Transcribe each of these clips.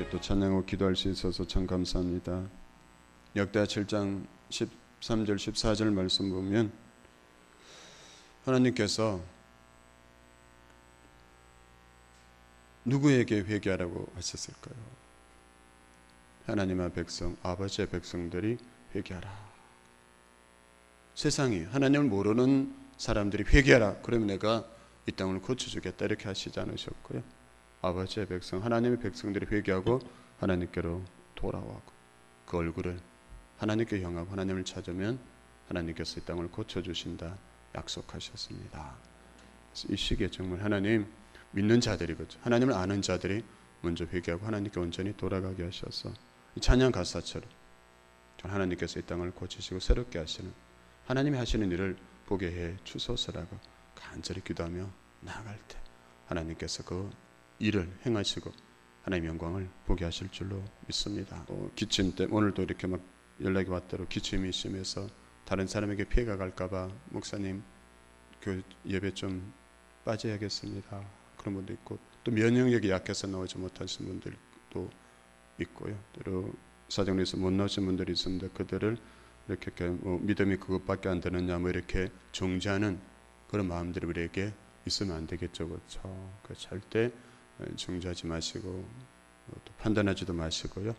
우리 또 찬양하고 기도할 수 있어서 참 감사합니다. 역대하 7장 13절 14절 말씀 보면 하나님께서 누구에게 회개하라고 하셨을까요? 하나님의 백성, 아버지의 백성들이 회개하라. 세상이 하나님을 모르는 사람들이 회개하라. 그러면 내가 이 땅을 고쳐주겠다 이렇게 하시지 않으셨고요. 아버지의 백성, 하나님의 백성들이 회개하고 하나님께로 돌아오고 그 얼굴을 하나님께 향하고 하나님을 찾으면 하나님께서 이 땅을 고쳐주신다 약속하셨습니다. 이 시기에 정말 하나님 믿는 자들이, 그렇죠, 하나님을 아는 자들이 먼저 회개하고 하나님께 온전히 돌아가게 하셔서 찬양 가사처럼 하나님께서 이 땅을 고치시고 새롭게 하시는, 하나님이 하시는 일을 보게 해 주소서라고 간절히 기도하며 나아갈 때 하나님께서 그 일을 행하시고 하나님의 영광을 보게 하실 줄로 믿습니다. 기침 때 오늘도 이렇게 막 연락이 왔대로 기침이 심해서 다른 사람에게 피해가 갈까봐 목사님 그 예배 좀 빠져야겠습니다. 그런 분도 있고, 또 면역력이 약해서 나오지 못하신 분들도 있고요. 또 사정에서 못 나오신 분들이 있었는데 그들을 이렇게 믿음이 그것밖에 안 되느냐 이렇게 정죄하는 그런 마음들이 우리에게 있으면 안 되겠죠, 그렇죠? 절대 정죄하지 마시고 또 판단하지도 마시고요.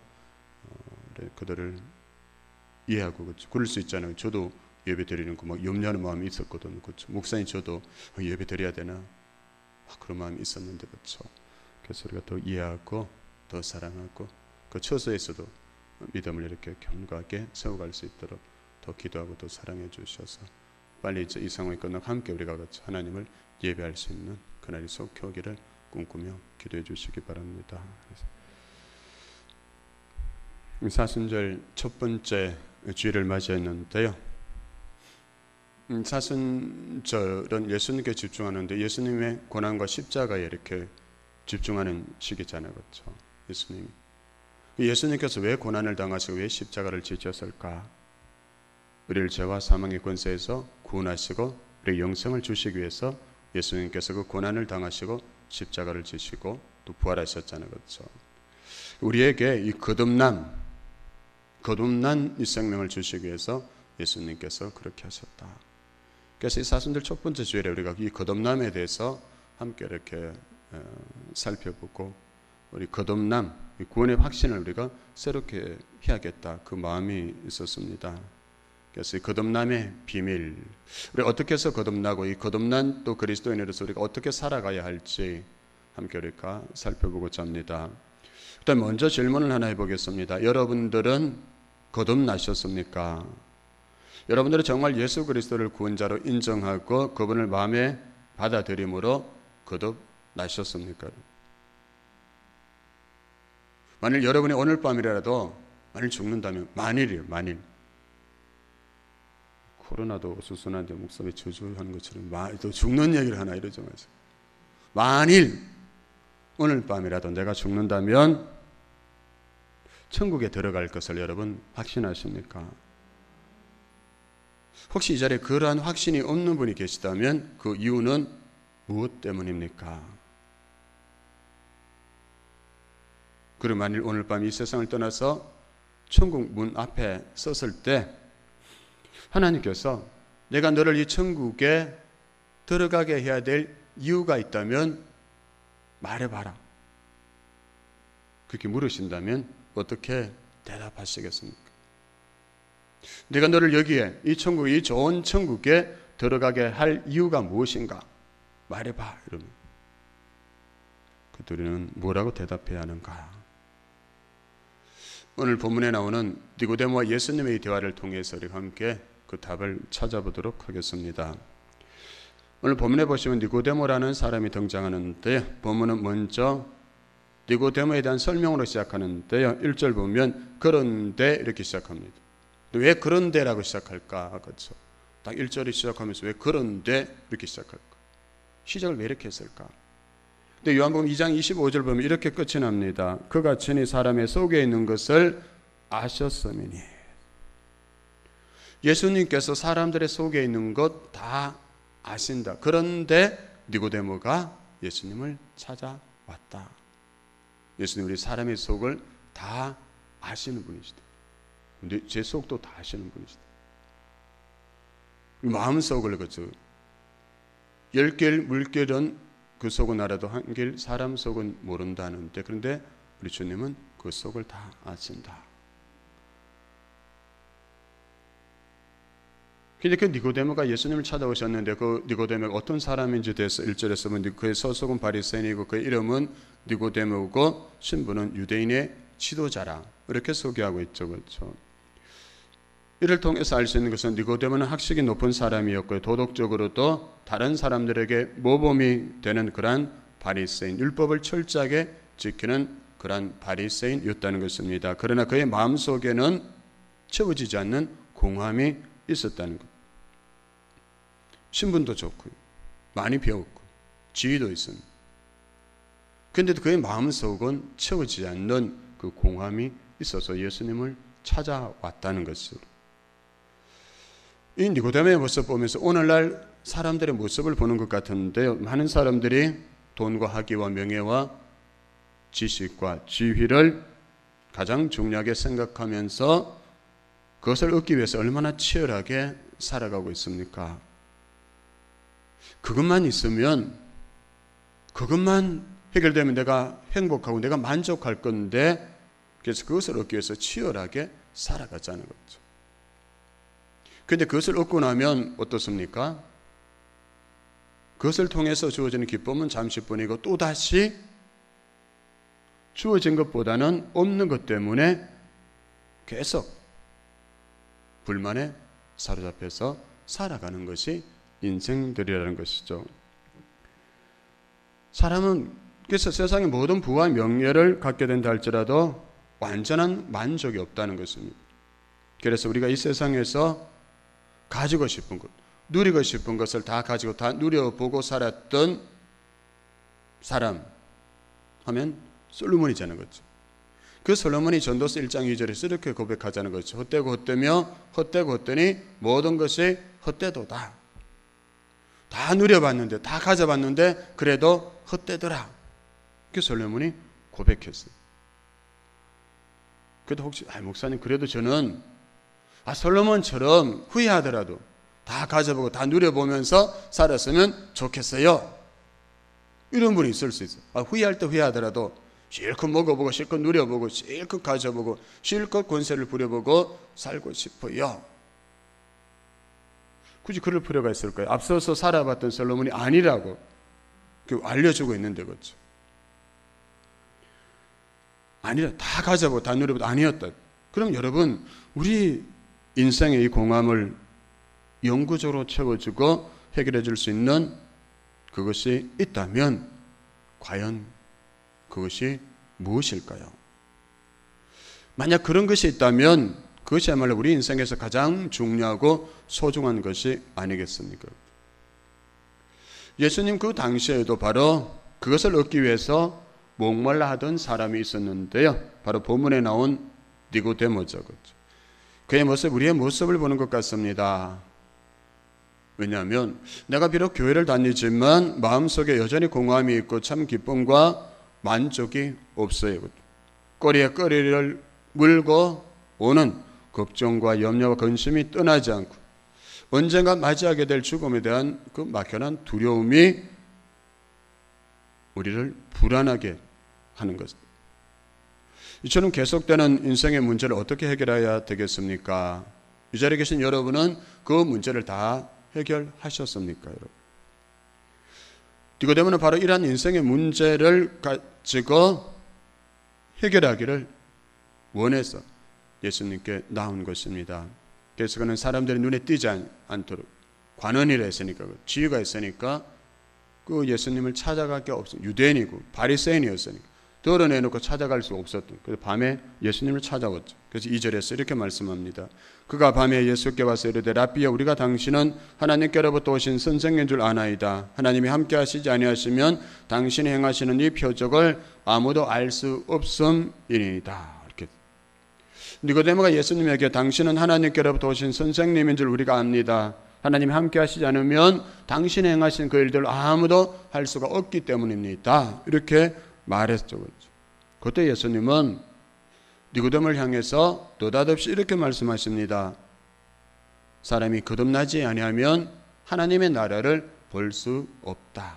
그들을 이해하고, 그렇죠? 그럴 수 있잖아요. 저도 예배 드리는 거 막 염려하는 마음이 있었거든요, 그렇죠? 목사님 저도 예배 드려야 되나 그런 마음이 있었는데, 그렇죠? 그래서 우리가 더 이해하고 더 사랑하고 그 처소에서도 믿음을 이렇게 견고하게 세워갈 수 있도록 더 기도하고 더 사랑해 주셔서 빨리 이제 이 상황이 끝나고 함께 우리가 같이 하나님을 예배할 수 있는 그날이 속히 오기를 꿈꾸며 기도해 주시기 바랍니다. 사순절 첫 번째 주일을 맞이했는데요. 사순절은 예수님께 집중하는데 예수님의 고난과 십자가에 이렇게 집중하는 시기잖아요, 그렇죠? 예수님께서 왜 고난을 당하시고 왜 십자가를 지셨을까? 우리를 죄와 사망의 권세에서 구원하시고 우리 영생을 주시기 위해서 예수님께서 그 고난을 당하시고 십자가를 지시고 또 부활하셨잖아요, 그렇죠? 우리에게 이 거듭난 이 생명을 주시기 위해서 예수님께서 그렇게 하셨다. 그래서 이 사순절 첫 번째 주일에 우리가 이 거듭남에 대해서 함께 이렇게 살펴보고 우리 거듭남, 구원의 확신을 우리가 새롭게 해야겠다 그 마음이 있었습니다. 그래서 이 거듭남의 비밀, 우리가 어떻게 해서 거듭나고 이 거듭난 또 그리스도인으로서 우리가 어떻게 살아가야 할지 함께 우리가 살펴보고자 합니다. 일단 먼저 질문을 하나 해보겠습니다. 여러분들은 거듭나셨습니까? 여러분들은 정말 예수 그리스도를 구원자로 인정하고 그분을 마음에 받아들임으로 거듭나셨습니까? 만일 여러분이 오늘 밤이라도 만일 죽는다면, 만일 코로나도 수순한데 목사님이 저주하는 것처럼 또 죽는 얘기를 하나 이러지 마세요. 만일 오늘 밤이라도 내가 죽는다면 천국에 들어갈 것을 여러분 확신하십니까? 혹시 이 자리에 그러한 확신이 없는 분이 계시다면 그 이유는 무엇 때문입니까? 그리고 만일 오늘 밤 이 세상을 떠나서 천국 문 앞에 섰을 때 하나님께서 내가 너를 이 천국에 들어가게 해야 될 이유가 있다면 말해봐라. 그렇게 물으신다면 어떻게 대답하시겠습니까? 내가 너를 여기에 이 천국, 이 좋은 천국에 들어가게 할 이유가 무엇인가? 말해봐. 이러면 그들은 뭐라고 대답해야 하는가? 오늘 본문에 나오는 니고데모와 예수님의 대화를 통해서 우리가 함께 그 답을 찾아보도록 하겠습니다. 오늘 본문에 보시면 니고데모라는 사람이 등장하는데 본문은 먼저 니고데모에 대한 설명으로 시작하는데요. 1절 보면 그런데 이렇게 시작합니다. 왜 그런데라고 시작할까? 그렇죠. 딱 1절이 시작하면서 왜 그런데 이렇게 시작할까? 시작을 왜 이렇게 했을까? 근데 요한복음 2장 25절 보면 이렇게 끝이 납니다. 그가 친히 사람의 속에 있는 것을 아셨음이니. 예수님께서 사람들의 속에 있는 것 다 아신다. 그런데 니고데모가 예수님을 찾아왔다. 예수님 우리 사람의 속을 다 아시는 분이시다. 근데 제 속도 다 아시는 분이시다. 마음속을 그죠. 10길 물길은 그 속은 알아도 한 길 사람 속은 모른다는데, 그런데 우리 주님은 그 속을 다 아신다. 근데 그 니고데모가 예수님을 찾아오셨는데 그 니고데모가 어떤 사람인지 대해서 1절에서 보면 그의 소속은 바리새인이고 그의 이름은 니고데모고 신분은 유대인의 지도자라 이렇게 소개하고 있죠. 그렇죠? 이를 통해서 알 수 있는 것은 니고데모는 학식이 높은 사람이었고요. 도덕적으로도 다른 사람들에게 모범이 되는 그러한 바리새인, 율법을 철저하게 지키는 그러한 바리새인이었다는 것입니다. 그러나 그의 마음속에는 채워지지 않는 공함이 있었다는 것. 신분도 좋고요. 많이 배웠고 지위도 있습니다. 그런데도 그의 마음속은 채워지지 않는 그 공함이 있어서 예수님을 찾아왔다는 것을, 이 니고데모의 모습 보면서 오늘날 사람들의 모습을 보는 것 같은데요. 많은 사람들이 돈과 학위와 명예와 지식과 지위를 가장 중요하게 생각하면서 그것을 얻기 위해서 얼마나 치열하게 살아가고 있습니까? 그것만 있으면, 그것만 해결되면 내가 행복하고 내가 만족할 건데, 그래서 그것을 얻기 위해서 치열하게 살아가자는 거죠. 그런데 그것을 얻고 나면 어떻습니까? 그것을 통해서 주어지는 기쁨은 잠시뿐이고 또다시 주어진 것보다는 없는 것 때문에 계속 불만에 사로잡혀서 살아가는 것이 인생들이라는 것이죠. 사람은 그래서 세상의 모든 부와 명예를 갖게 된다 할지라도 완전한 만족이 없다는 것입니다. 그래서 우리가 이 세상에서 가지고 싶은 것, 누리고 싶은 것을 다 가지고 다 누려보고 살았던 사람 하면 솔로몬이자는 거죠. 그 솔로몬이 전도서 1장 2절에서 이렇게 고백하자는 거죠. 헛되고 헛되며 헛되고 헛되니 모든 것이 헛되도다. 다 누려봤는데, 다 가져봤는데 그래도 헛되더라. 그 솔로몬이 고백했어요. 그래도 혹시 목사님 그래도 저는 솔로몬처럼 후회하더라도 다 가져보고 다 누려보면서 살았으면 좋겠어요. 이런 분이 있을 수 있어요. 후회할 때 후회하더라도 실컷 먹어보고 실컷 누려보고 실컷 가져보고 실컷 권세를 부려보고 살고 싶어요. 굳이 그럴 필요가 있을까요? 앞서서 살아봤던 솔로몬이 아니라고 알려주고 있는데, 그렇죠? 아니라 다 가져보고 다 누려보고 아니었다. 그럼 여러분, 우리 인생의 이 공함을 영구적으로 채워주고 해결해 줄 수 있는 그것이 있다면 과연 그것이 무엇일까요? 만약 그런 것이 있다면 그것이야말로 우리 인생에서 가장 중요하고 소중한 것이 아니겠습니까? 예수님 그 당시에도 바로 그것을 얻기 위해서 목말라 하던 사람이 있었는데요. 바로 본문에 나온 니고데모죠. 그의 모습, 우리의 모습을 보는 것 같습니다. 왜냐하면 내가 비록 교회를 다니지만 마음속에 여전히 공허함이 있고 참 기쁨과 만족이 없어요. 꼬리에 꼬리를 물고 오는 걱정과 염려와 근심이 떠나지 않고 언젠가 맞이하게 될 죽음에 대한 그 막연한 두려움이 우리를 불안하게 하는 것. 이처럼 계속되는 인생의 문제를 어떻게 해결해야 되겠습니까? 이 자리에 계신 여러분은 그 문제를 다 해결하셨습니까, 여러분? 니고데모는 바로 이러한 인생의 문제를 가지고 해결하기를 원해서 예수님께 나온 것입니다. 그래서 그는 사람들의 눈에 띄지 않도록 관원이라 했으니까, 지위가 있으니까 그 예수님을 찾아갈 게 없어. 유대인이고 바리새인이었으니까 드러내놓고 찾아갈 수 없었던. 그래서 밤에 예수님을 찾아왔죠. 그래서 2절에서 이렇게 말씀합니다. 그가 밤에 예수께 와서 이르되 라삐야, 우리가 당신은 하나님께로부터 오신 선생인 줄 아나이다. 하나님이 함께 하시지 아니하시면 당신이 행하시는 이 표적을 아무도 알 수 없음이니이다. 이렇게. 니고데모가 예수님에게 당신은 하나님께로부터 오신 선생님인 줄 우리가 압니다. 하나님이 함께 하시지 않으면 당신이 행하신 그 일들을 아무도 할 수가 없기 때문입니다. 이렇게 말했죠. 그렇죠. 그때 예수님은 니고데모를 향해서 느닷없이 이렇게 말씀하십니다. 사람이 거듭나지 아니하면 하나님의 나라를 볼 수 없다.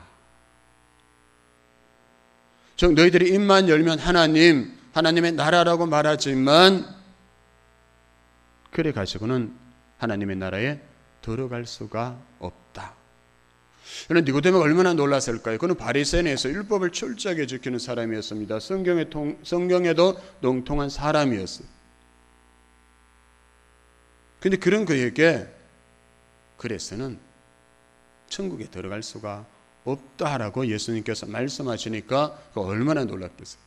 즉 너희들이 입만 열면 하나님의 나라라고 말하지만 그래 가지고는 하나님의 나라에 들어갈 수가 없다. 그런데 니고데모가 얼마나 놀랐을까요? 그는 바리새인에서 율법을 철저하게 지키는 사람이었습니다. 성경에도 농통한 사람이었어요. 그런데 그런 그에게 그래서는 천국에 들어갈 수가 없다라고 예수님께서 말씀하시니까 얼마나 놀랐겠어요.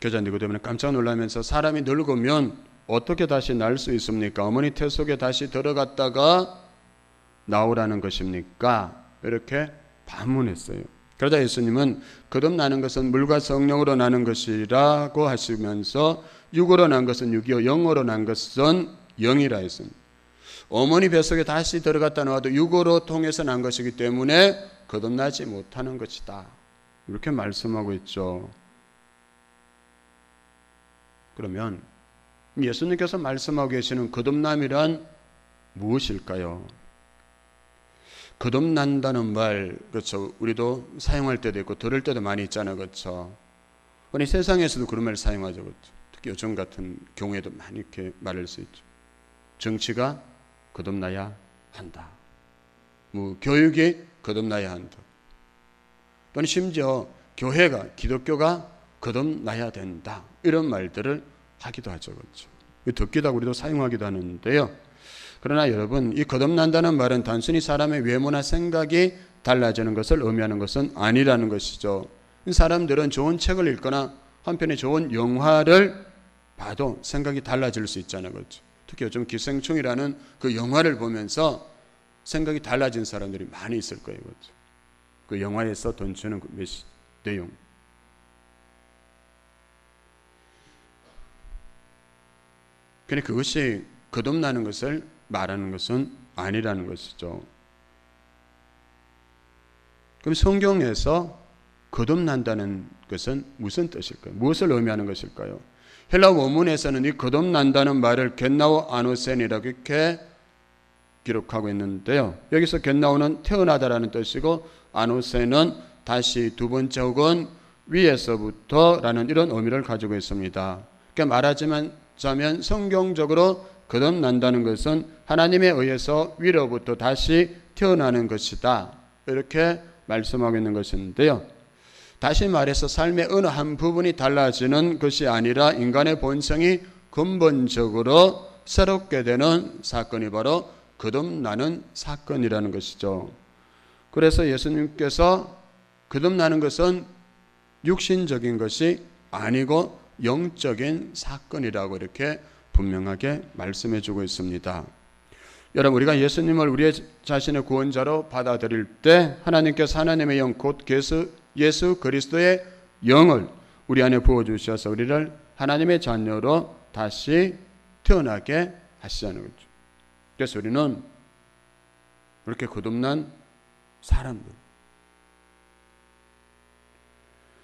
교자 니고데모는 깜짝 놀라면서 사람이 늙으면 어떻게 다시 날 수 있습니까? 어머니 태 속에 다시 들어갔다가 나오라는 것입니까? 이렇게 반문했어요. 그러자 예수님은 거듭나는 것은 물과 성령으로 나는 것이라고 하시면서 육으로 난 것은 육이요 영으로 난 것은 영이라 했습니다. 어머니 뱃속에 다시 들어갔다 나와도 육으로 통해서 난 것이기 때문에 거듭나지 못하는 것이다. 이렇게 말씀하고 있죠. 그러면 예수님께서 말씀하고 계시는 거듭남이란 무엇일까요? 거듭난다는 말, 그렇죠. 우리도 사용할 때도 있고 들을 때도 많이 있잖아요. 그렇죠. 아니 세상에서도 그런 말 사용하죠. 그렇죠. 특히 요즘 같은 경우에도 많이 이렇게 말할 수 있죠. 정치가 거듭나야 한다. 교육이 거듭나야 한다. 또는 심지어 교회가, 기독교가 거듭나야 된다. 이런 말들을 하기도 하죠. 그렇죠. 듣기도 하고 우리도 사용하기도 하는데요. 그러나 여러분, 이 거듭난다는 말은 단순히 사람의 외모나 생각이 달라지는 것을 의미하는 것은 아니라는 것이죠. 사람들은 좋은 책을 읽거나 한편의 좋은 영화를 봐도 생각이 달라질 수 있잖아요. 그렇죠. 특히 요즘 기생충이라는 그 영화를 보면서 생각이 달라진 사람들이 많이 있을 거예요. 그렇죠. 그 영화에서 던지는 그 내용. 그런데 그것이 거듭나는 것을 말하는 것은 아니라는 것이죠. 그럼 성경에서 거듭난다는 것은 무슨 뜻일까요? 무엇을 의미하는 것일까요? 헬라 원문에서는 이 거듭난다는 말을 겟나오 아노센이라고 이렇게 기록하고 있는데요. 여기서 겟나오는 태어나다라는 뜻이고 아노센은 다시 두 번째 혹은 위에서부터라는 이런 의미를 가지고 있습니다. 그러니까 말하자면 성경적으로 거듭난다는 것은 하나님에 의해서 위로부터 다시 태어나는 것이다. 이렇게 말씀하고 있는 것인데요. 다시 말해서 삶의 어느 한 부분이 달라지는 것이 아니라 인간의 본성이 근본적으로 새롭게 되는 사건이 바로 거듭나는 사건이라는 것이죠. 그래서 예수님께서 거듭나는 것은 육신적인 것이 아니고 영적인 사건이라고 이렇게 분명하게 말씀해 주고 있습니다. 여러분, 우리가 예수님을 우리의 자신의 구원자로 받아들일 때 하나님께서 하나님의 영 곧 예수 그리스도의 영을 우리 안에 부어주셔서 우리를 하나님의 자녀로 다시 태어나게 하시자는 거죠. 그래서 우리는 그렇게 거듭난 사람들.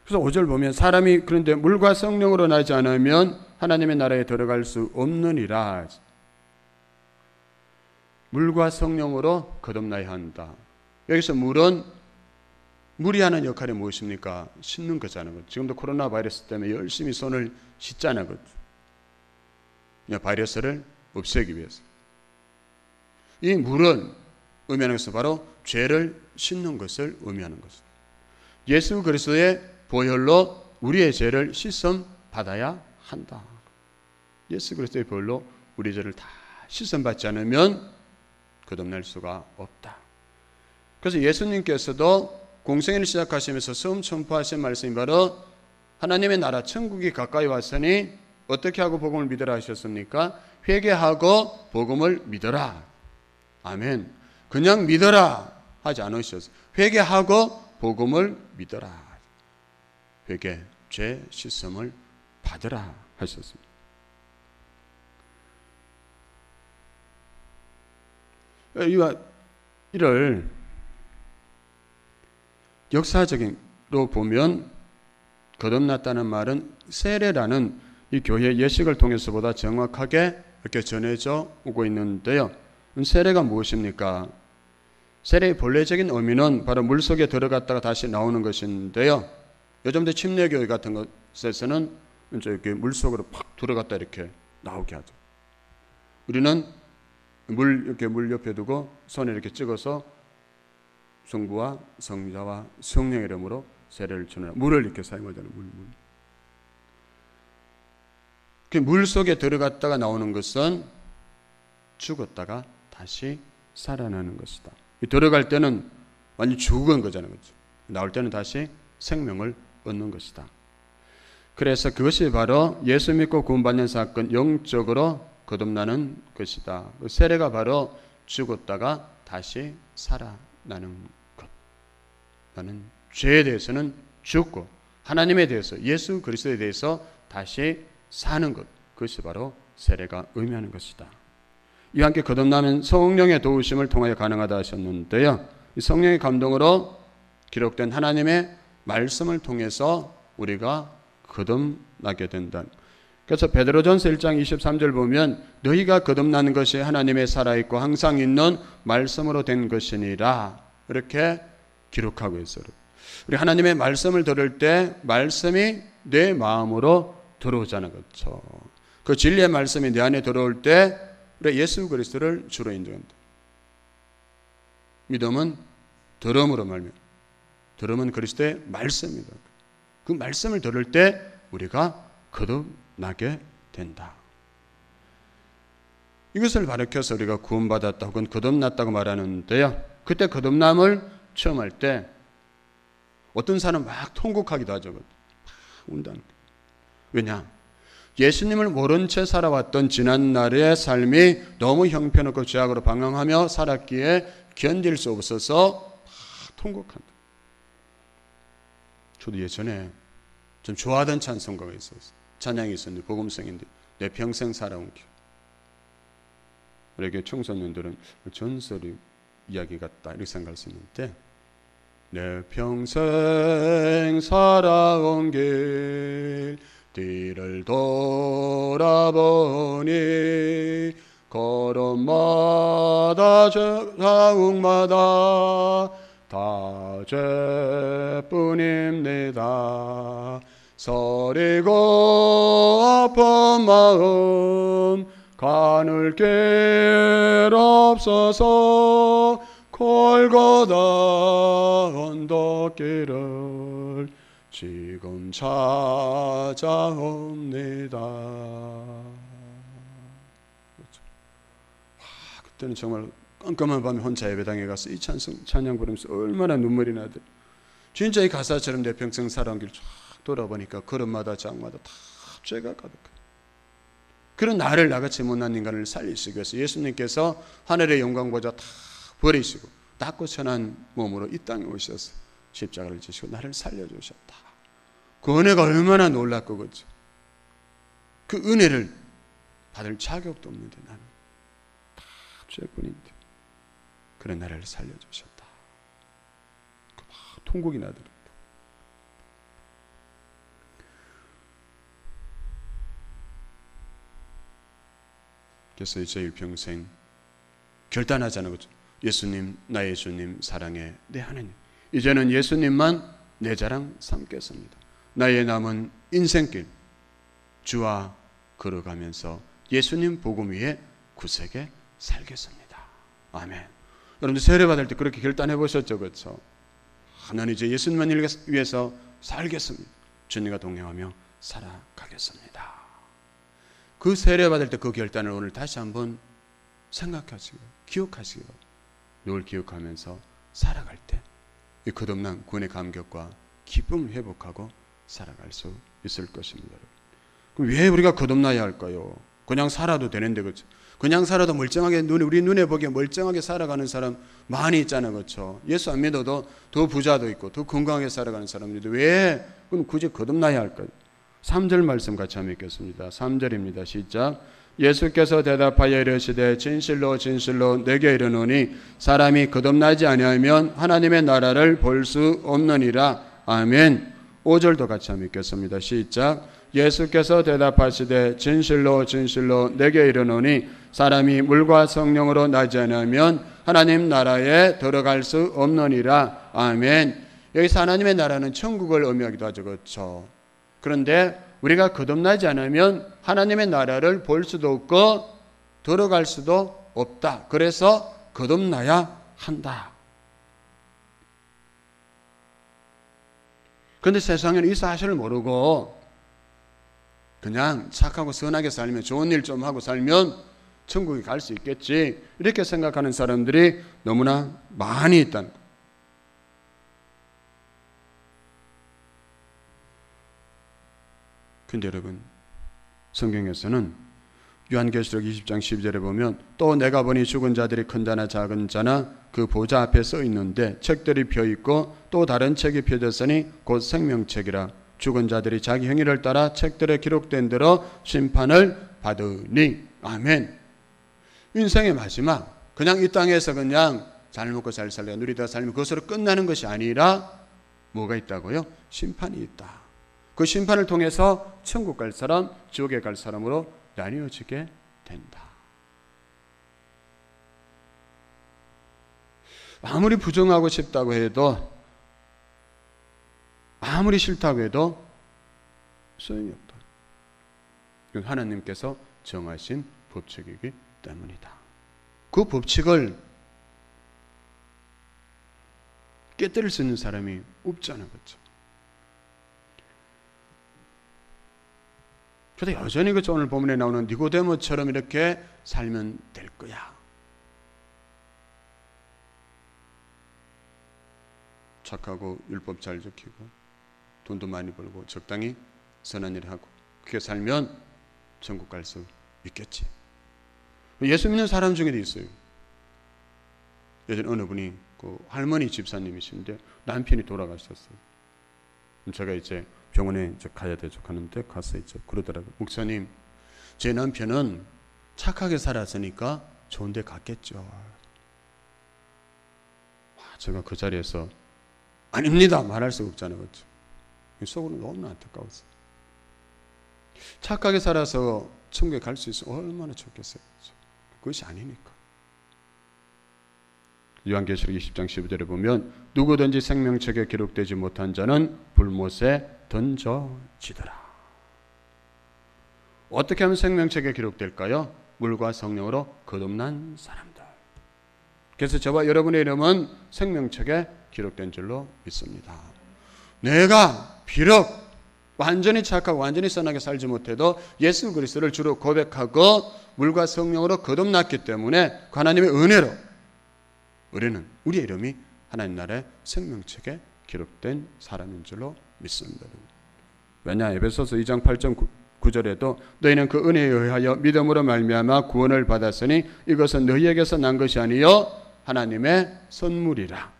그래서 5절 보면 사람이 그런데 물과 성령으로 나지 않으면 하나님의 나라에 들어갈 수 없느니라. 물과 성령으로 거듭나야 한다. 여기서 물이 하는 역할이 무엇입니까? 씻는 거잖아요. 지금도 코로나 바이러스 때문에 열심히 손을 씻잖아요. 바이러스를 없애기 위해서. 이 물은 의미하는 것은 바로 죄를 씻는 것을 의미하는 것입니다. 예수 그리스도의 보혈로 우리의 죄를 씻음 받아야 한다. 예수 그리스도의 보혈로 우리의 죄를 다 씻음 받지 않으면 거듭날 수가 없다. 그래서 예수님께서도 공생애를 시작하시면서 처음 선포하신 말씀이 바로 하나님의 나라 천국이 가까이 왔으니 어떻게 하고 복음을 믿으라 하셨습니까? 회개하고 복음을 믿어라. 아멘. 그냥 믿어라 하지 않으셨어요. 회개하고 복음을 믿어라. 회개, 죄 씻음을 받으라 하셨습니다. 이를 역사적으로 보면 거듭났다는 말은 세례라는 이 교회 예식을 통해서보다 정확하게 이렇게 전해져 오고 있는데요. 세례가 무엇입니까? 세례의 본래적인 의미는 바로 물속에 들어갔다가 다시 나오는 것인데요. 요즘도 침례교회 같은 것에서는 이렇게 물속으로 팍 들어갔다 이렇게 나오게 하죠. 우리는 이렇게 물 옆에 두고 손에 이렇게 찍어서 성부와 성자와 성령의 이름으로 세례를 주는, 물을 이렇게 사용하잖아요. 물 속에 들어갔다가 나오는 것은 죽었다가 다시 살아나는 것이다. 들어갈 때는 완전 죽은 거잖아요. 그렇죠? 나올 때는 다시 생명을 얻는 것이다. 그래서 그것이 바로 예수 믿고 구원받는 사건, 영적으로 거듭나는 것이다. 세례가 바로 죽었다가 다시 살아나는 것. 나는 죄에 대해서는 죽고 하나님에 대해서, 예수 그리스도에 대해서 다시 사는 것. 그것이 바로 세례가 의미하는 것이다. 이와 함께 거듭나면 성령의 도우심을 통하여 가능하다 하셨는데요. 이 성령의 감동으로 기록된 하나님의 말씀을 통해서 우리가 거듭나게 된다. 그래서 베드로전서 1장 23절 보면 너희가 거듭나는 것이 하나님의 살아있고 항상 있는 말씀으로 된 것이니라 이렇게 기록하고 있어요. 우리 하나님의 말씀을 들을 때 말씀이 내 마음으로 들어오잖아요. 그렇죠? 그 진리의 말씀이 내 안에 들어올 때 우리 예수 그리스도를 주로 인정한다. 믿음은 들음으로 말미암아. 들음은 그리스도의 말씀이다. 그 말씀을 들을 때 우리가 거듭나게 된다. 이것을 가르쳐서 우리가 구원받았다 혹은 거듭났다고 말하는데요. 그때 거듭남을 처음 할 때 어떤 사람은 막 통곡하기도 하죠. 막 운다는 거예요. 왜냐? 예수님을 모른 채 살아왔던 지난날의 삶이 너무 형편없고 죄악으로 방황하며 살았기에 견딜 수 없어서 막 통곡한다. 저도 예전에 좀 좋아하던 찬송가가 있었어요. 찬양이 있었는데 복음성인데 내 평생 살아온 길. 우리 청소년들은 전설의 이야기 같다 이렇게 생각할 수 있는데 내 평생 살아온 길 뒤를 돌아보니 걸음마다 자국마다 다 죄뿐입니다. 서리고 아픈 마음 가눌 길 없어서 골고다 언덕길을 지금 찾아옵니다. 그렇죠. 그때는 정말 깜깜한 밤에 혼자 예배당에 가서 이 찬양 부르면서 얼마나 눈물이 나들. 진짜 이 가사처럼 내 평생 살아온 길 쫙 돌아보니까 걸음마다 장마다 다 죄가 가득해. 그런 나를 나같이 못난 인간을 살리시기 위해서 예수님께서 하늘의 영광보좌 다 버리시고 낮고 천한 몸으로 이 땅에 오셔서 십자가를 지시고 나를 살려주셨다. 그 은혜가 얼마나 놀랍고 그렇죠. 그 은혜를 받을 자격도 없는데 나는 다 죄뿐인데 그런 나를 살려주셨다. 막 통곡이 나더라고요. 그래서 이제 일평생 결단하자는 거죠. 예수님, 나의 주님, 사랑의 내 하나님. 이제는 예수님만 내 자랑 삼겠습니다. 나의 남은 인생길 주와 걸어가면서 예수님 복음 위에 굳세게 살겠습니다. 아멘. 여러분들 세례 받을 때 그렇게 결단해 보셨죠? 그렇죠? 나는 이제 예수님만 위해서 살겠습니다. 주님과 동행하며 살아가겠습니다. 그 세례 받을 때 그 결단을 오늘 다시 한번 생각하시고 기억하시고 늘 기억하면서 살아갈 때 이 거듭난 구원의 감격과 기쁨을 회복하고 살아갈 수 있을 것입니다. 그럼 왜 우리가 거듭나야 할까요? 그냥 살아도 되는데 그렇죠? 그냥 살아도 멀쩡하게 우리 눈에 보기에 멀쩡하게 살아가는 사람 많이 있잖아요. 그렇죠? 예수 안 믿어도 더 부자도 있고 더 건강하게 살아가는 사람들도 왜 그럼 굳이 거듭나야 할까요? 3절 말씀 같이 한번 읽겠습니다. 3절입니다. 시작. 예수께서 대답하여 이르시되 진실로 진실로 내게 이르노니 사람이 거듭나지 아니하면 하나님의 나라를 볼 수 없느니라. 아멘. 5절도 같이 한번 읽겠습니다. 시작. 예수께서 대답하시되 진실로 진실로 내게 이르노니 사람이 물과 성령으로 나지 않으면 하나님 나라에 들어갈 수 없느니라. 아멘. 여기서 하나님의 나라는 천국을 의미하기도 하죠. 그렇죠. 그런데 우리가 거듭나지 않으면 하나님의 나라를 볼 수도 없고 들어갈 수도 없다. 그래서 거듭나야 한다. 그런데 세상에는 이 사실을 모르고 그냥 착하고 선하게 살면, 좋은 일 좀 하고 살면 천국에 갈 수 있겠지, 이렇게 생각하는 사람들이 너무나 많이 있다는 거예요. 근데 여러분, 성경에서는 요한계시록 20장 12절에 보면 또 내가 보니 죽은 자들이 큰 자나 작은 자나 그 보좌 앞에 써 있는데 책들이 펴 있고 또 다른 책이 펴졌으니 곧 생명책이라. 죽은 자들이 자기 행위를 따라 책들에 기록된 대로 심판을 받으니. 아멘. 인생의 마지막, 그냥 이 땅에서 그냥 잘 먹고 잘 살려 누리다 살면 그것으로 끝나는 것이 아니라 뭐가 있다고요? 심판이 있다. 그 심판을 통해서 천국 갈 사람, 지옥에 갈 사람으로 나뉘어지게 된다. 아무리 부정하고 싶다고 해도, 아무리 싫다고 해도 소용이 없다. 이건 하나님께서 정하신 법칙이기 때문이다. 그 법칙을 깨뜨릴 수 있는 사람이 없잖아, 그렇죠? 그래도 여전히 그 오늘 본문에 나오는 니고데모처럼 이렇게 살면 될 거야. 착하고 율법 잘 지키고 돈도 많이 벌고 적당히 선한 일을 하고 그렇게 살면 천국 갈 수 있겠지. 예수 믿는 사람 중에도 있어요. 예전에 어느 분이 그 할머니 집사님이신데 남편이 돌아가셨어요. 제가 이제 병원에 이제 가야 되죠. 가는데 가서 이제 그러더라고요. 목사님, 제 남편은 착하게 살았으니까 좋은 데 갔겠죠. 제가 그 자리에서 아닙니다 말할 수 없잖아요. 그렇죠? 속으로 너무 안타까웠어요. 착하게 살아서 천국에 갈 수 있으면 얼마나 좋겠어요. 그렇죠? 그것이 아니니까. 요한계시록 20장 15절에 보면 누구든지 생명책에 기록되지 못한 자는 불못에 던져지더라. 어떻게 하면 생명책에 기록될까요? 물과 성령으로 거듭난 사람들. 그래서 저와 여러분의 이름은 생명책에 기록된 줄로 믿습니다. 내가 비록 완전히 착하고 완전히 선하게 살지 못해도 예수 그리스도를 주로 고백하고 물과 성령으로 거듭났기 때문에 하나님의 은혜로 우리는, 우리의 이름이 하나님 나라의 생명책에 기록된 사람인 줄로 믿습니다. 왜냐? 에베소서 2장 8절 9절에도 너희는 그 은혜에 의하여 믿음으로 말미암아 구원을 받았으니 이것은 너희에게서 난 것이 아니요 하나님의 선물이라.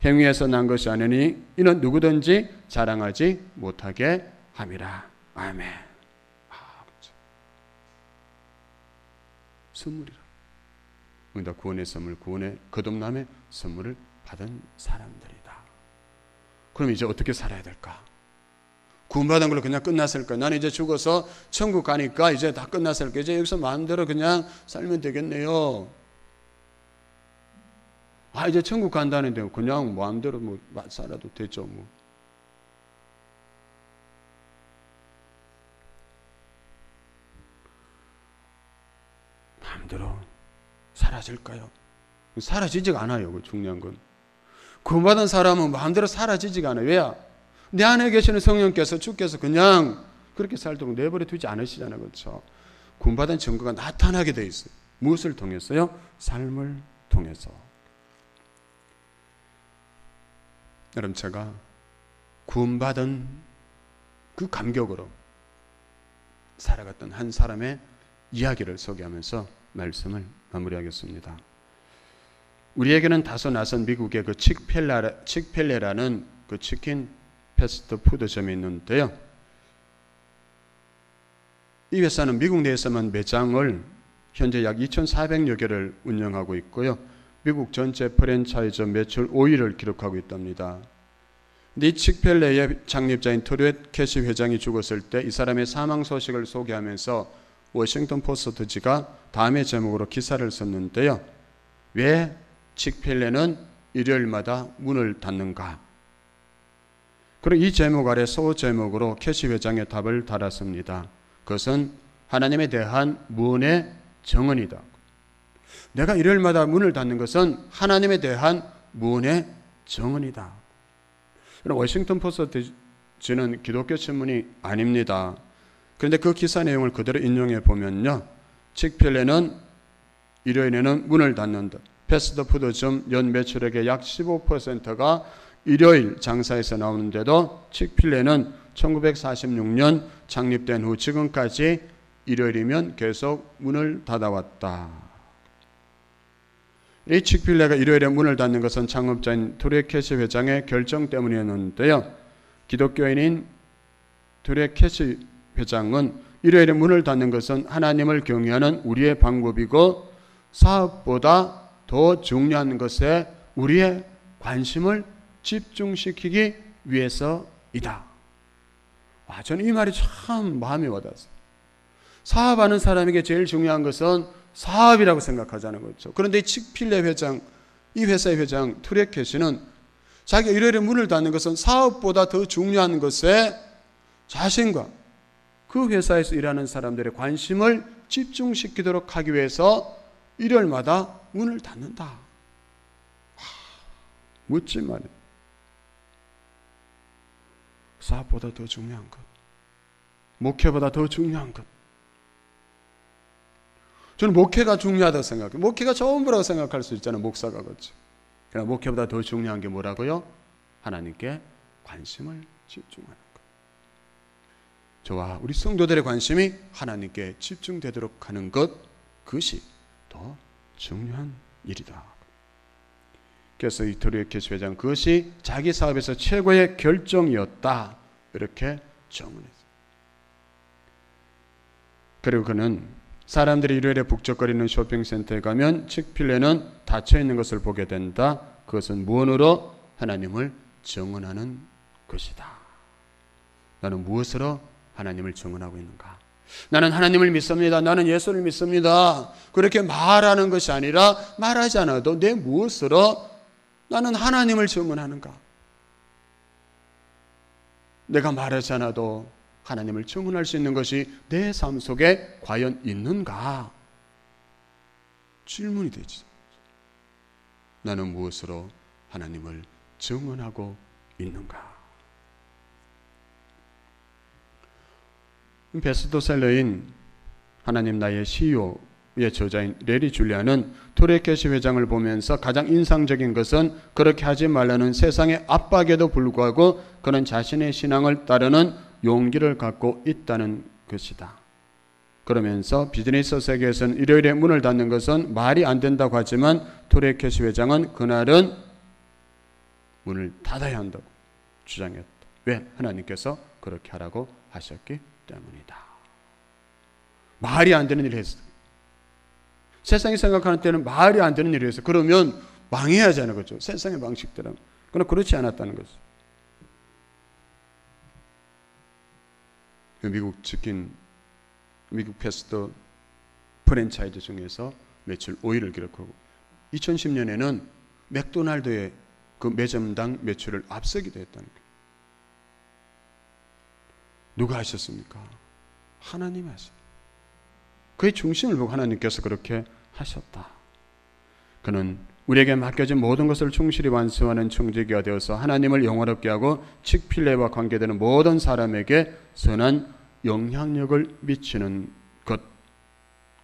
행위에서 난 것이 아니니 이는 누구든지 자랑하지 못하게 함이라. 아멘. 선물이라. 우리가 구원의 선물, 구원의 거듭남의 선물을 받은 사람들이다. 그럼 이제 어떻게 살아야 될까? 구원받은 걸로 그냥 끝났을까? 나는 이제 죽어서 천국 가니까 이제 다 끝났을까? 이제 여기서 마음대로 그냥 살면 되겠네요. 아, 이제 천국 간다는데 그냥 마음대로 뭐 살아도 되죠, 뭐. 마음대로 사라질까요? 사라지지가 않아요. 그 중요한 건. 구원받은 사람은 마음대로 사라지지가 않아요. 왜야? 내 안에 계시는 성령께서, 주께서 그냥 그렇게 살도록 내버려 두지 않으시잖아요. 그렇죠? 구원받은 증거가 나타나게 돼 있어요. 무엇을 통해서요? 삶을 통해서. 여러분, 제가 구원받은 그 감격으로 살아갔던 한 사람의 이야기를 소개하면서 말씀을 마무리하겠습니다. 우리에게는 다소 낯선 미국의 그 칙펠레라는 그 치킨 패스트푸드점이 있는데요. 이 회사는 미국 내에서만 매장을 현재 약 2,400여 개를 운영하고 있고요. 미국 전체 프랜차이즈 매출 5위를 기록하고 있답니다. 근데 이 칙필레의 창립자인 트루엣 캐시 회장이 죽었을 때 이 사람의 사망 소식을 소개하면서 워싱턴 포스트지가 다음의 제목으로 기사를 썼는데요. 왜 칙필레는 일요일마다 문을 닫는가? 그리고 이 제목 아래 소제목으로 캐시 회장의 답을 달았습니다. 그것은 하나님에 대한 무언의 정언이다. 내가 일요일마다 문을 닫는 것은 하나님에 대한 무언의 정언이다. 워싱턴 포스트지는 기독교 신문이 아닙니다. 그런데 그 기사 내용을 그대로 인용해 보면요. 칙필레는 일요일에는 문을 닫는다. 패스트푸드점 연 매출액의 약 15%가 일요일 장사에서 나오는데도 칙필레는 1946년 창립된 후 지금까지 일요일이면 계속 문을 닫아왔다. 이 칙필레가 일요일에 문을 닫는 것은 창업자인 트루엣 캐시 회장의 결정 때문이었는데요. 기독교인인 트루엣 캐시 회장은 일요일에 문을 닫는 것은 하나님을 경외하는 우리의 방법이고 사업보다 더 중요한 것에 우리의 관심을 집중시키기 위해서이다. 저는 이 말이 참 마음에 와닿았어요. 사업하는 사람에게 제일 중요한 것은 사업이라고 생각하자는 거죠. 그런데 이 칙필레 회장, 이 회사의 회장 트루엣 캐시는 자기가 일요일에 문을 닫는 것은 사업보다 더 중요한 것에 자신과 그 회사에서 일하는 사람들의 관심을 집중시키도록 하기 위해서 일요일마다 문을 닫는다. 멋진 말이에요. 사업보다 더 중요한 것, 목회보다 더 중요한 것. 저는 목회가 중요하다고 생각해요. 목회가 전부라고 생각할 수 있잖아요. 목사가 그렇죠. 그러나 목회보다 더 중요한 게 뭐라고요? 하나님께 관심을 집중하는 것. 저와 우리 성도들의 관심이 하나님께 집중되도록 하는 것, 그것이 더 중요한 일이다. 그래서 이 트루엣 캐시 회장 그것이 자기 사업에서 최고의 결정이었다. 이렇게 정언했어요. 그리고 그는 사람들이 일요일에 북적거리는 쇼핑센터에 가면 칙필레는 닫혀있는 것을 보게 된다. 그것은 무언으로? 하나님을 정언하는 것이다. 나는 무엇으로 하나님을 정언하고 있는가? 나는 하나님을 믿습니다. 나는 예수를 믿습니다. 그렇게 말하는 것이 아니라 말하지 않아도 내 무엇으로 나는 하나님을 정언하는가? 내가 말하지 않아도 하나님을 정언할 수 있는 것이 내 삶 속에 과연 있는가? 질문이 되지. 나는 무엇으로 하나님을 정언하고 있는가? 베스트셀러인 하나님 나의 CEO의 저자인 레리 줄리안은 트루엣 캐시 회장을 보면서 가장 인상적인 것은 그렇게 하지 말라는 세상의 압박에도 불구하고 그는 자신의 신앙을 따르는 용기를 갖고 있다는 것이다. 그러면서 비즈니스 세계에서는 일요일에 문을 닫는 것은 말이 안 된다고 하지만 트루엣 캐시 회장은 그날은 문을 닫아야 한다고 주장했다. 왜? 하나님께서 그렇게 하라고 하셨기 때문이다. 말이 안 되는 일을 했어. 세상이 생각하는 때는 말이 안 되는 일을 했어. 그러면 망해야 하잖아요. 그렇죠? 세상의 방식대로. 그러나 그렇지 않았다는 거죠. 미국 패스트 프랜차이즈 중에서 매출 5위를 기록하고 2010년에는 맥도날드의 그 매점당 매출을 앞서기도 했다는 거예요. 누가 하셨습니까? 하나님이 하셨다. 그의 중심을 보고 하나님께서 그렇게 하셨다. 그는 우리에게 맡겨진 모든 것을 충실히 완수하는 청지기가 되어서 하나님을 영화롭게 하고 칙필레와 관계되는 모든 사람에게 선한 영향력을 미치는 것,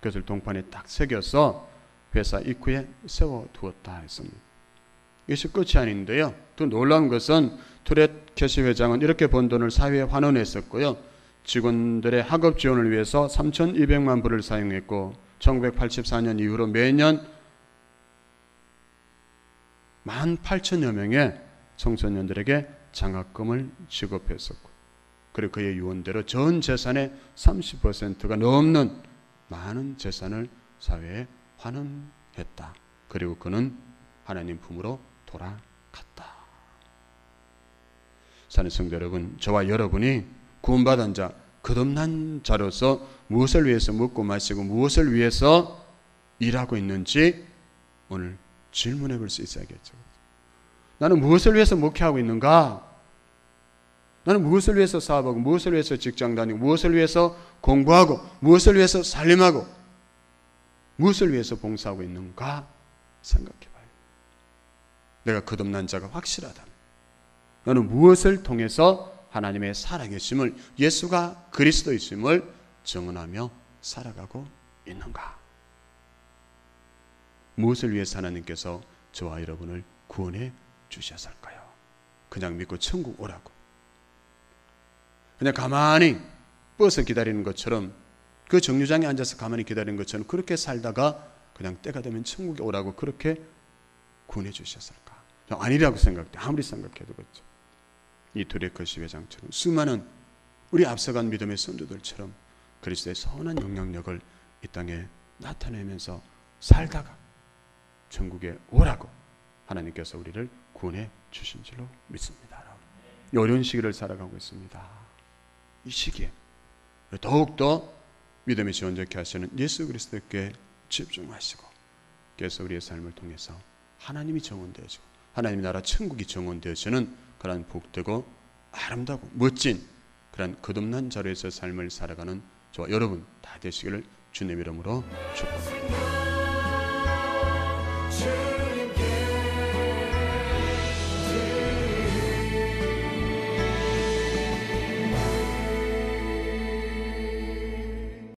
그것을 동판에 딱 새겨서 회사 입구에 세워두었다 했습니다. 이것이 끝이 아닌데요. 또 놀라운 것은 트루엣 캐시 회장은 이렇게 번 돈을 사회에 환원했었고요. 직원들의 학업 지원을 위해서 3,200만 불을 사용했고 1984년 이후로 매년 18,000여 명의 청소년들에게 장학금을 지급했었고 그리고 그의 유언대로 전 재산의 30%가 넘는 많은 재산을 사회에 환원했다. 그리고 그는 하나님 품으로 돌아갔다. 사는 성도 여러분, 저와 여러분이 구원받은 자, 거듭난 자로서 무엇을 위해서 먹고 마시고 무엇을 위해서 일하고 있는지 오늘 질문해 볼 수 있어야겠죠. 나는 무엇을 위해서 목회하고 있는가? 나는 무엇을 위해서 사업하고 무엇을 위해서 직장 다니고 무엇을 위해서 공부하고 무엇을 위해서 살림하고 무엇을 위해서 봉사하고 있는가 생각해 봐요. 내가 거듭난 자가 확실하다면 너는 무엇을 통해서 하나님의 살아계심을, 예수가 그리스도이심을 증언하며 살아가고 있는가? 무엇을 위해서 하나님께서 저와 여러분을 구원해 주셨을까요? 그냥 믿고 천국 오라고, 그냥 가만히 버스 기다리는 것처럼, 그 정류장에 앉아서 가만히 기다리는 것처럼 그렇게 살다가 그냥 때가 되면 천국에 오라고 그렇게 구원해 주셨을까? 아니라고 생각돼. 아무리 생각해도 그렇죠. 이 둘의 거시회장처럼 수많은 우리 앞서간 믿음의 선조들처럼 그리스도의 선한 영향력을 이 땅에 나타내면서 살다가 천국에 오라고 하나님께서 우리를 구원해 주신 줄로 믿습니다. 어려운 시기를 살아가고 있습니다. 이 시기에 더욱더 믿음이 지원적게 하시는 예수 그리스도께 집중하시고, 그래서 우리의 삶을 통해서 하나님이 정원되어지고 하나님의 나라 천국이 정원되어지는 그런 복되고 아름다고 멋진 그런 거듭난 자로에서 삶을 살아가는 저와 여러분 다 되시기를 주님 이름으로 축복합니다.